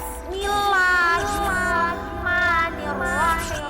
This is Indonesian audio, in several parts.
Bismillahirrahmanirrahim.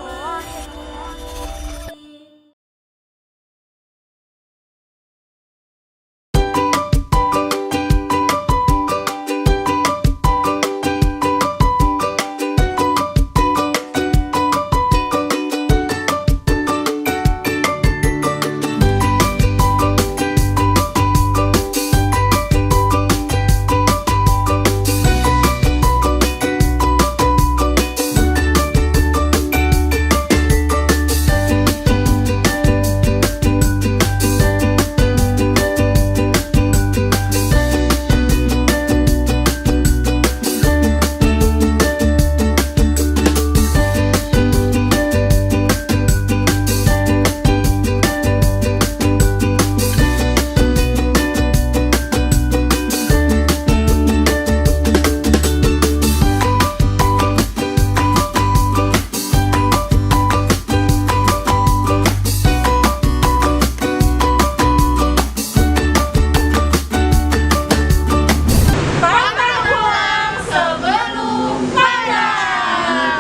Potong uang sebelum padam.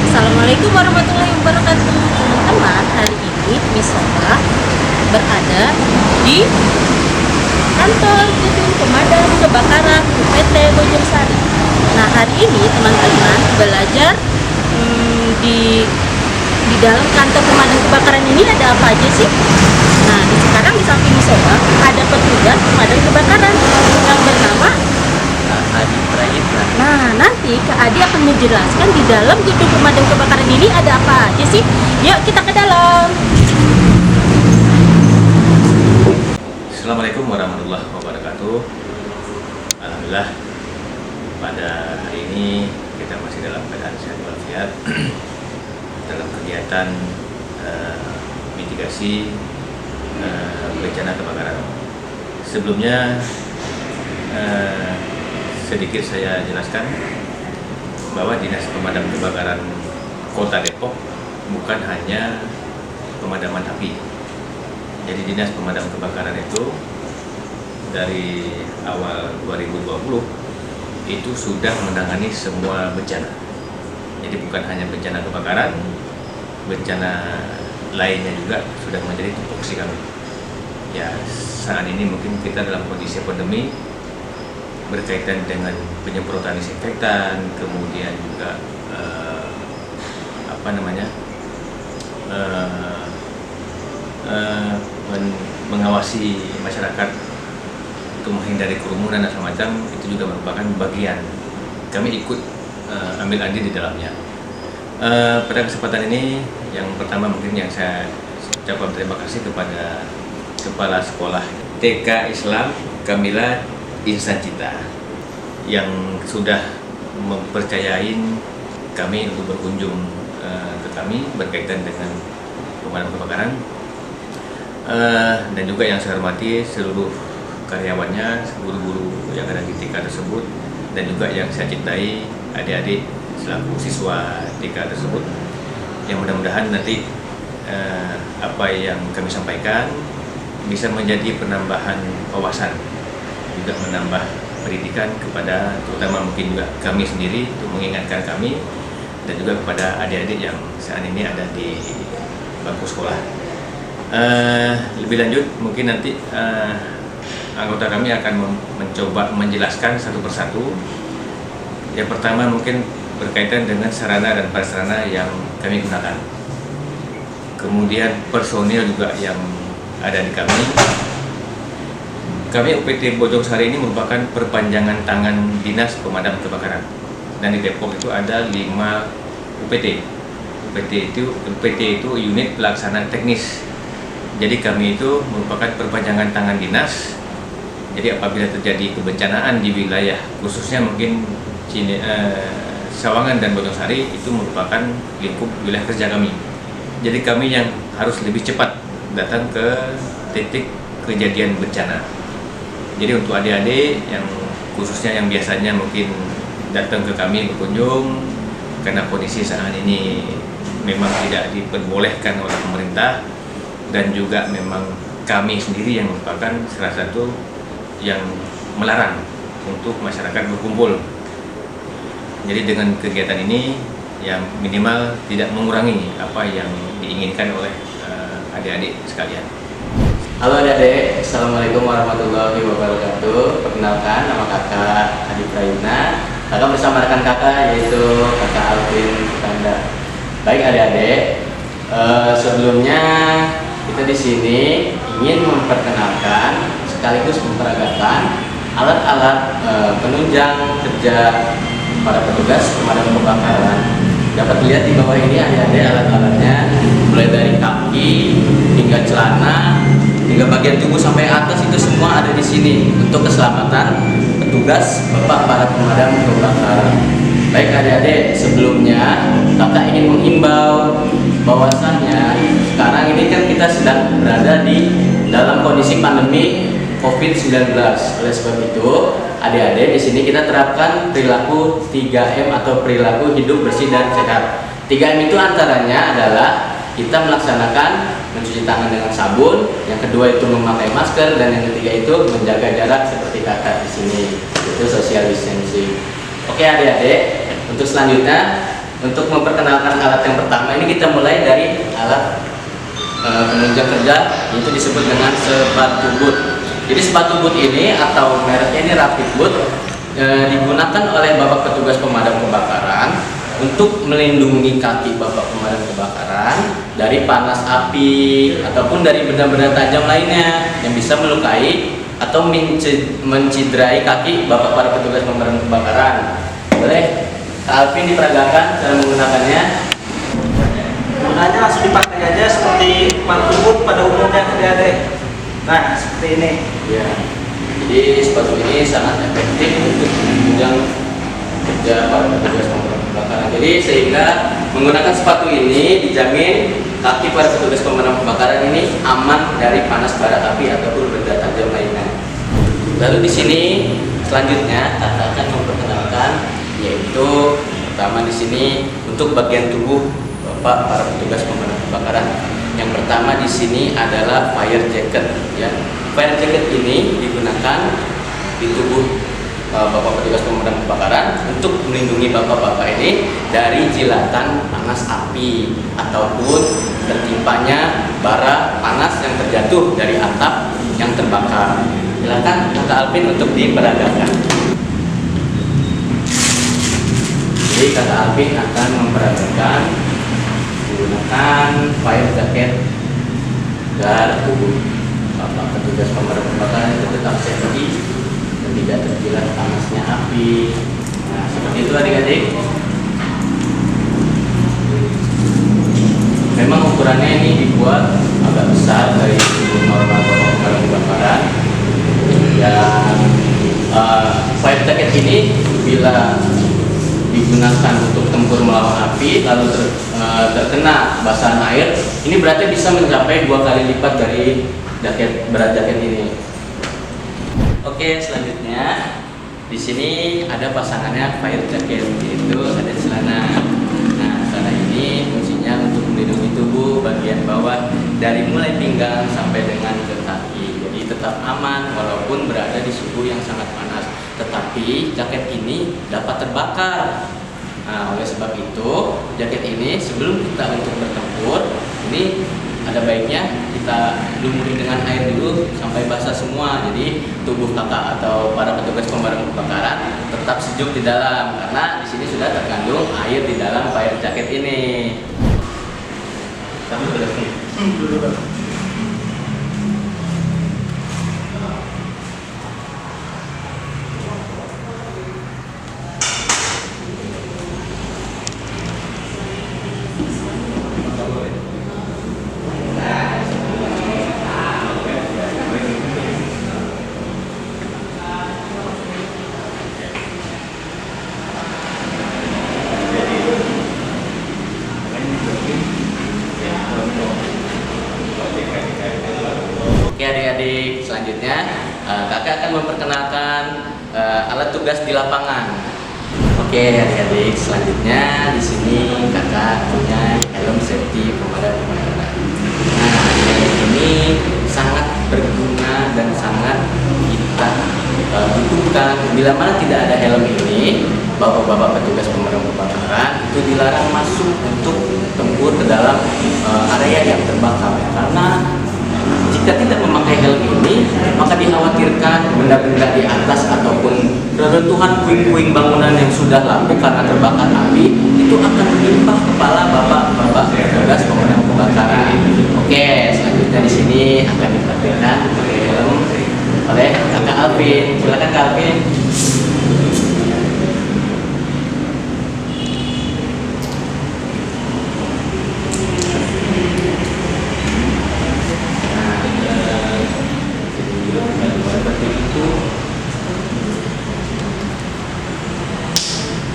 Assalamualaikum warahmatullahi wabarakatuh. Teman-teman, hari ini Misola berada di kantor gedung pemadam kebakaran UPT Bojongsari. Nah, hari ini teman-teman belajar di dalam kantor pemadam kebakaran ini ada apa aja sih? Nah, sekarang di samping Misola ada petugas pemadam kebakaran yang bernama Adi Prayitna. Nah, nanti Kak Adi akan menjelaskan di dalam gedung pemadam kebakaran ini ada apa aja sih. Yuk kita ke dalam. Assalamualaikum warahmatullahi wabarakatuh. Alhamdulillah pada hari ini kita masih dalam keadaan sehat walafiat dalam kegiatan mitigasi bencana kebakaran. Sebelumnya sedikit saya jelaskan bahwa Dinas Pemadam Kebakaran Kota Depok bukan hanya pemadaman api. Jadi Dinas Pemadam Kebakaran itu dari awal 2020 itu sudah menangani semua bencana. Jadi bukan hanya bencana kebakaran, bencana lainnya juga sudah menjadi tupoksi kami. Ya, saat ini mungkin kita dalam kondisi pandemi berkaitan dengan penyemprotan disinfektan, kemudian juga mengawasi masyarakat untuk menghindari kerumunan dan semacam, itu juga merupakan bagian kami ikut ambil andil di dalamnya. Pada kesempatan ini, yang pertama mungkin yang saya ucapkan terima kasih kepada Kepala Sekolah TK Islam Kamila Insan Cita yang sudah mempercayain kami untuk berkunjung ke kami berkaitan dengan pemadam kebakaran, dan juga yang saya hormati seluruh karyawannya, guru-guru yang ada di TK tersebut, dan juga yang saya cintai adik-adik selaku siswa TK tersebut, yang mudah-mudahan nanti apa yang kami sampaikan bisa menjadi penambahan wawasan, juga menambah pendidikan kepada terutama mungkin juga kami sendiri untuk mengingatkan kami dan juga kepada adik-adik yang saat ini ada di bangku sekolah. Lebih lanjut mungkin nanti anggota kami akan mencoba menjelaskan satu persatu. Yang pertama mungkin berkaitan dengan sarana dan prasarana yang kami gunakan, kemudian personil juga yang ada di kami. Kami UPT Bojongsari ini merupakan perpanjangan tangan Dinas Pemadam Kebakaran, dan di Depok itu ada 5 UPT. UPT itu unit pelaksana teknis. Jadi kami itu merupakan perpanjangan tangan dinas. Jadi apabila terjadi kebencanaan di wilayah khususnya mungkin Sawangan dan Bojongsari, itu merupakan lingkup wilayah kerja kami. Jadi kami yang harus lebih cepat datang ke titik kejadian bencana. Jadi untuk adik-adik yang khususnya yang biasanya mungkin datang ke kami berkunjung karena kondisi saat ini memang tidak diperbolehkan oleh pemerintah, dan juga memang kami sendiri yang merupakan salah satu yang melarang untuk masyarakat berkumpul. Jadi dengan kegiatan ini yang minimal tidak mengurangi apa yang diinginkan oleh adik-adik sekalian. Halo adik-adik, Assalamualaikum warahmatullahi wabarakatuh. Perkenalkan, nama kakak Adi Prayuna. Kakak bersama rekan kakak yaitu kakak Alvin Sukanda. Baik adik-adik, sebelumnya kita di sini ingin memperkenalkan sekaligus memperagakan alat-alat penunjang kerja para petugas pemadam kebakaran. Dapat dilihat di bawah ini adik-adik alat-alatnya, mulai dari kaki hingga celana hingga bagian tubuh sampai atas itu semua ada di sini untuk keselamatan petugas bapak para pemadam kebakaran. Baik adik-adik, sebelumnya kakak ingin menghimbau bahwasannya sekarang ini kan kita sedang berada di dalam kondisi pandemi COVID-19. Oleh sebab itu, adik-adik di sini kita terapkan perilaku 3M atau perilaku hidup bersih dan sehat. 3M itu antaranya adalah kita melaksanakan mencuci tangan dengan sabun, yang kedua itu memakai masker, dan yang ketiga itu menjaga jarak seperti kakak di sini, itu social distancing. Oke adik-adik, untuk selanjutnya untuk memperkenalkan alat yang pertama ini kita mulai dari alat penunjang kerja, itu disebut dengan sepatu boot. Jadi sepatu boot ini atau mereknya ini Rapid Boot digunakan oleh bapak petugas pemadam kebakaran untuk melindungi kaki bapak pemadam kebakaran dari panas api ataupun dari benda-benda tajam lainnya yang bisa melukai atau menciderai kaki bapak para petugas pemadam kebakaran. Boleh Kak Alvin diperagakan cara menggunakannya? Gunanya langsung dipakai aja seperti sepatu boot pada umumnya adik-adik. Nah, seperti ini. Ya. Jadi sepatu ini sangat efektif untuk menunjang kerja para petugas pemadam kebakaran. Jadi sehingga menggunakan sepatu ini dijamin kaki para petugas pemadam kebakaran ini aman dari panas bara api ataupun benda tajam lainnya. Lalu di sini selanjutnya kakak akan memperkenalkan yaitu pertama di sini untuk bagian tubuh bapak para petugas pemadam kebakaran. Yang pertama di sini adalah fire jacket. Ya, fire jacket ini digunakan di tubuh bapak petugas pemadam kebakaran untuk melindungi bapak-bapak ini dari jilatan panas api ataupun tertimpanya bara panas yang terjatuh dari atap yang terbakar. Silakan Kakak Alvin untuk diperagakan. Jadi Kakak Alvin akan memperagakan menggunakan fire jacket agar tubuh bapak petugas pemadam kebakaran itu tetap safety dan tidak terjilat panasnya api. Nah, seperti itu adik-adik. Memang ukurannya ini dibuat agak besar dari normal bapak pemadam kebakaran. Dan fire jacket ini bila digunakan untuk tempur melawan api lalu terkena basahan air, ini berarti bisa mencapai 2 kali lipat dari berat jaket ini. Oke, selanjutnya di sini ada pasangannya fire jacket, yaitu ada celana. Nah, celana ini fungsinya untuk melindungi tubuh bagian bawah dari mulai pinggang sampai dengan ke kaki. Jadi tetap aman walaupun berada di suhu yang sangat panas. Tetapi jaket ini dapat terbakar. Nah, oleh sebab itu jaket ini sebelum kita untuk bertempur ini ada baiknya kita lumuri dengan air dulu sampai basah semua. Jadi tubuh kakak atau para petugas pemadam kebakaran tetap sejuk di dalam karena di sini sudah terkandung air di dalam fire jacket ini. Kami sudah Oke adik-adik, selanjutnya kakak akan memperkenalkan alat tugas di lapangan. Oke adik-adik, selanjutnya di sini kakak punya helm safety pemadam kebakaran. Nah, helm ini sangat berguna dan sangat kita bukan, bila mana tidak ada helm ini, bapak-bapak petugas pemadam kebakaran itu dilarang masuk untuk tempur ke dalam area yang terbakar, karena jika tidak memakai helm ini, maka dikhawatirkan benda-benda di atas ataupun reruntuhan puing-puing bangunan yang sudah lapuk karena terbakar api itu akan menimpa kepala bapak-bapak petugas pemadam kebakaran. Oke, selanjutnya di sini akan dipraktikkan pakai helm oleh Kakak Alvin. Silakan Kak Alvin.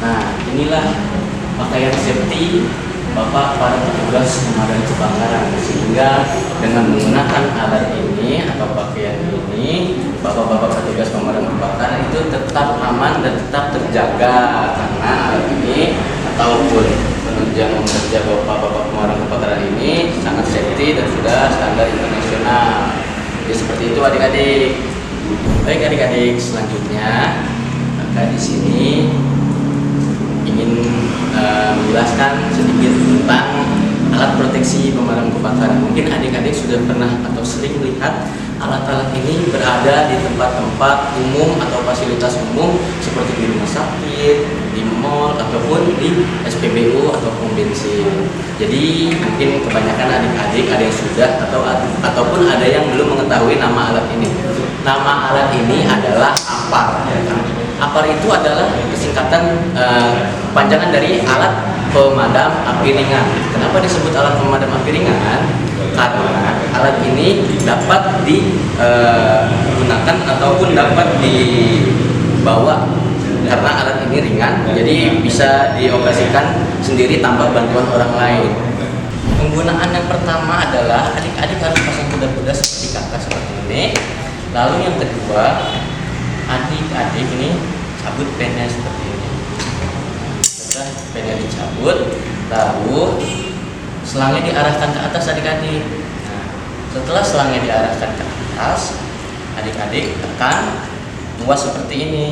Nah, inilah pakaian safety Bapak para petugas pemadam kebakaran, sehingga dengan menggunakan alat ini atau pakaian ini, bapak-bapak petugas pemadam kebakaran itu tetap aman dan tetap terjaga, karena alat ini ataupun penunjang kerja bapak-bapak pemadam kebakaran ini sangat safety dan sudah standar internasional. Jadi seperti itu adik-adik. Baik adik-adik, selanjutnya kakak di sini ingin menjelaskan sedikit tentang alat proteksi pemadam kebakaran. Mungkin adik-adik sudah pernah atau sering melihat alat-alat ini berada di tempat-tempat umum atau fasilitas umum seperti di rumah sakit, di mall, ataupun di SPBU atau pom bensin. Jadi mungkin kebanyakan adik-adik ada yang sudah ataupun ada yang belum mengetahui nama alat ini. Nama alat ini adalah APAR. APAR itu adalah kesingkatan panjangan dari alat pemadam api ringan. Kenapa disebut alat pemadam api ringan? Karena alat ini dapat digunakan ataupun dapat dibawa karena alat ini ringan, jadi bisa dioperasikan sendiri tanpa bantuan orang lain. Penggunaan yang pertama adalah adik-adik harus pasang kuda-kuda seperti kakak seperti ini. Lalu yang kedua, adik-adik ini cabut pennya seperti ini. Setelah pennya dicabut, lalu selangnya diarahkan ke atas adik-adik. Nah, setelah selangnya diarahkan ke atas, adik-adik tekan tuas seperti ini.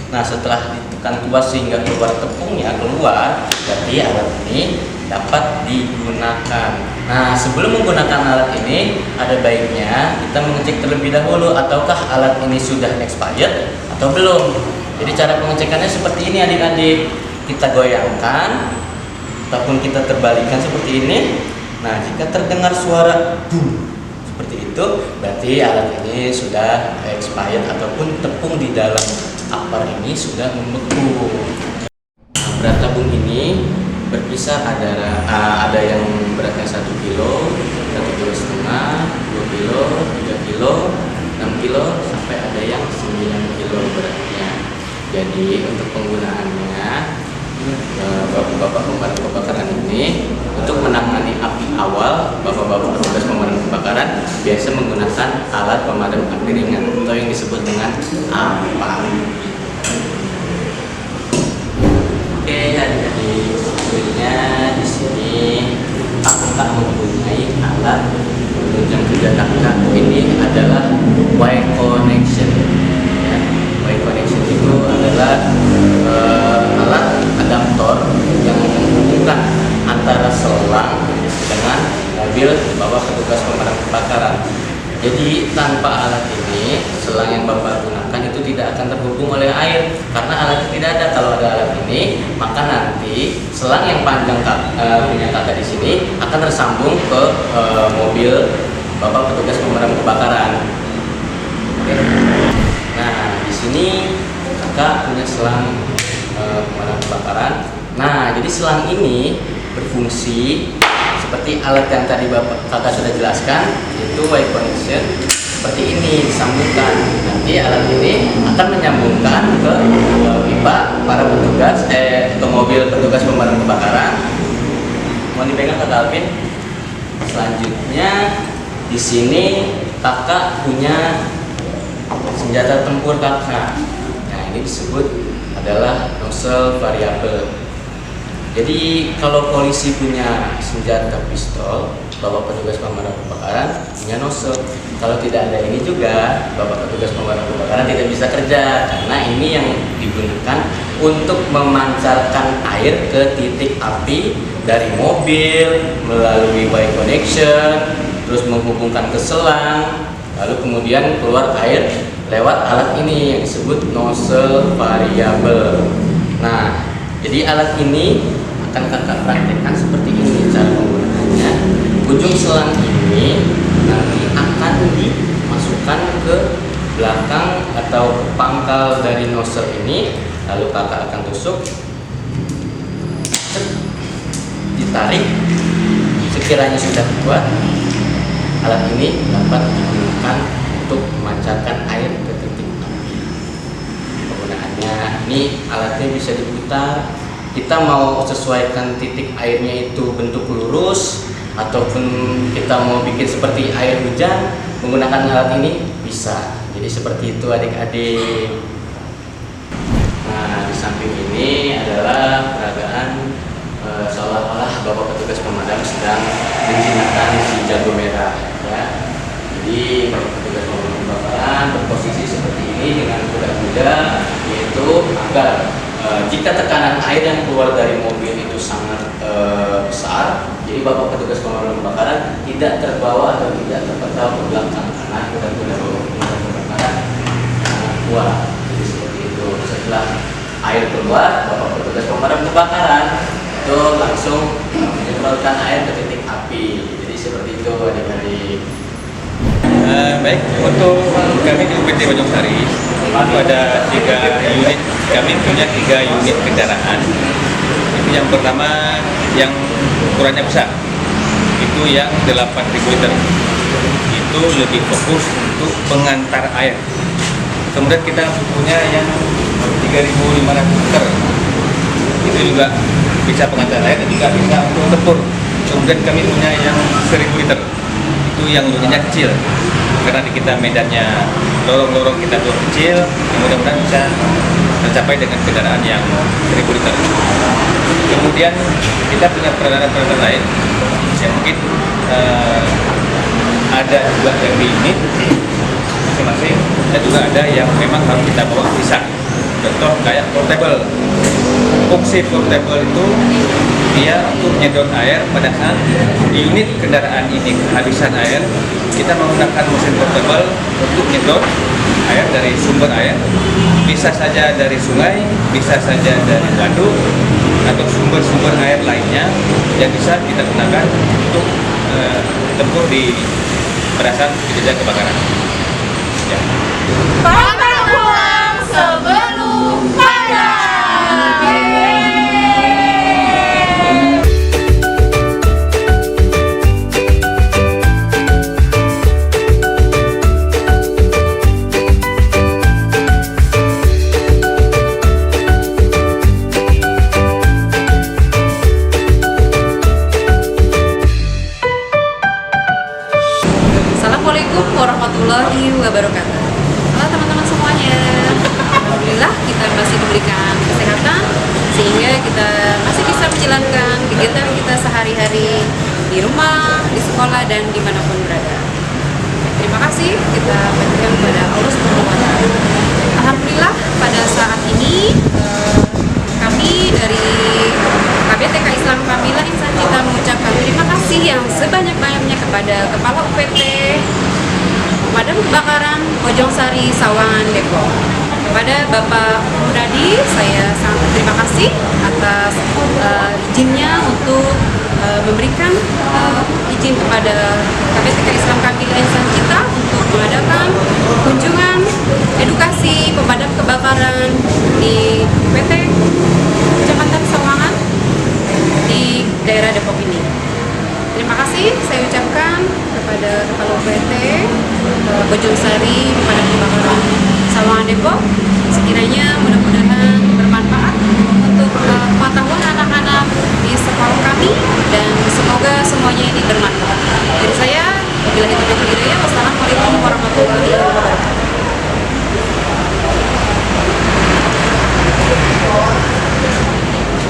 Nah, setelah ditekan tuas sehingga keluar tepungnya keluar, berarti alat ini dapat digunakan. Nah, sebelum menggunakan alat ini, ada baiknya kita mengecek terlebih dahulu ataukah alat ini sudah expired atau belum. Jadi cara pengecekannya seperti ini adik-adik. Kita goyangkan ataupun kita terbalikkan seperti ini. Nah, jika terdengar suara boom seperti itu, berarti alat ini sudah expired ataupun tepung di dalam APAR ini sudah membeku. Nah, berat tabung ini berkisar ada yang beratnya 1 kilo, 1,5 kilo, 2 kilo, 3 kilo, 6 kilo, sampai ada yang 9 kilo beratnya. Jadi untuk penggunaannya, bapak-bapak pemadam kebakaran ini untuk menangani api awal, bapak-bapak petugas pemadam kebakaran biasa menggunakan alat pemadam api ringan atau yang disebut dengan APAR. Oke adik-adik, sebenarnya di sini kakak mempunyai alat penunjang kerja kakak. Ini adalah Y connection. Ya, Y connection itu adalah alat adaptor yang menghubungkan antara selang dengan mobil bawah petugas pemadam kebakaran. Jadi tanpa alat ini, selang yang bapak gunakan itu tidak akan terhubung oleh air karena alatnya tidak ada. Kalau ada alat ini, maka nanti selang yang panjang punya kakak di sini akan tersambung ke mobil bapak petugas pemadam kebakaran. Oke. Nah, di sini kakak punya selang pemadam kebakaran. Nah, jadi selang ini berfungsi seperti alat yang tadi kakak sudah jelaskan, yaitu Y connection. Seperti ini disambungkan. Nanti alat ini akan menyambungkan ke pipa para petugas ke mobil petugas pemadam kebakaran. Mau dipegang kakak Alvin. Selanjutnya di sini kakak punya senjata tempur kakak. Nah, ini disebut adalah nozzle variabel. Jadi kalau polisi punya senjata pistol, Bapak petugas pemadam kebakaran punya nozzle. Kalau tidak ada ini juga, Bapak petugas pemadam kebakaran tidak bisa kerja karena ini yang digunakan untuk memancarkan air ke titik api dari mobil melalui wire connection, terus menghubungkan ke selang, lalu kemudian keluar air lewat alat ini yang disebut nozzle variable. Nah, jadi alat ini akan kakak praktekkan seperti ini cara penggunaannya. Ujung selang ini nanti akan dimasukkan ke belakang atau pangkal dari nozzle ini, lalu kakak akan tusuk, ditarik. Sekiranya sudah kuat, alat ini dapat digunakan untuk memancarkan air ke titik api. Penggunaannya, ini alatnya bisa diputar. Kita mau sesuaikan titik airnya itu bentuk lurus ataupun kita mau bikin seperti air hujan, menggunakan alat ini bisa. Jadi seperti itu adik-adik. Nah, di samping ini adalah peragaan seolah-olah Bapak petugas pemadam sedang menjinakkan si jago merah, ya. Jadi Bapak petugas pemadam kebakaran berposisi seperti ini dengan kuda-kuda, yaitu agar jika tekanan air yang keluar dari mobil itu sangat besar, jadi Bapak petugas pemadam kebakaran tidak terbawa atau tidak terpental ke belakang karena kuda-kuda Bapak pemadam kebakaran sangat kuat. Jadi seperti itu. Setelah air keluar, Bapak petugas pemadam kebakaran itu langsung menyemprotkan air ke titik api. Jadi seperti itu adik-adik. Baik, untuk kami di UPT Bojong-Sari itu ada 3 unit. Kami punya 3 unit kendaraan. Itu yang pertama yang ukurannya besar, itu yang 8.000 liter. Itu lebih fokus untuk pengantar air. Kemudian kita punya yang 3.500 liter. Itu juga bisa pengantar air dan juga bisa untuk tempur. Kemudian kami punya yang 1.000 liter. Itu yang unitnya kecil karena di kita medannya lorong-lorong kita tuh kecil, yang mudah-mudahan bisa tercapai dengan kendaraan yang 1.000 liter. Kemudian kita punya peralatan-peralatan lain yang mungkin ada juga yang di unit masing-masing, dan juga ada yang memang harus kita bawa bisa. Contoh kayak portable. Fungsi portable itu dia untuk menyedot air pada saat unit kendaraan ini kehabisan air, kita menggunakan mesin portable untuk menyedot air dari sumber air, bisa saja dari sungai, bisa saja dari waduk atau sumber-sumber air lainnya yang bisa kita gunakan untuk tempur di pada saat kejadian kebakaran. Ya. Bakar uang sebelum padam. Assalamualaikum warahmatullahi wabarakatuh. Halo teman-teman semuanya. Alhamdulillah kita masih diberikan kesehatan sehingga kita masih bisa menjalankan kegiatan kita sehari-hari di rumah, di sekolah, dan dimanapun berada. Terima kasih kita panjatkan kepada Allah Subhanahu wa Ta'ala. Alhamdulillah pada saat ini kami dari KBTK Islam Kamila Insan Cita mengucapkan terima kasih yang sebanyak-banyaknya kepada Kepala UPT Pemadam Kebakaran Bojong-Sari Sawangan Depok. Kepada Bapak Muradi, saya sangat berterima kasih atas izinnya untuk memberikan izin kepada KBTK Islam Kamila Insan Cita untuk mengadakan kunjungan edukasi pemadam kebakaran di UPT Kecamatan Sawangan di daerah Depok ini. Terima kasih saya ucapkan kepada Kepala UPT Bojong-Sari Pemadam Kebakaran Sawangan Depok. Sekiranya mudah-mudahan bermanfaat untuk pengetahuan anak-anak di sekolah kami dan semoga semuanya ini bermanfaat. Dari saya, wabillahi taufiq wal hidayah. Wassalamualaikum warahmatullahi wabarakatuh.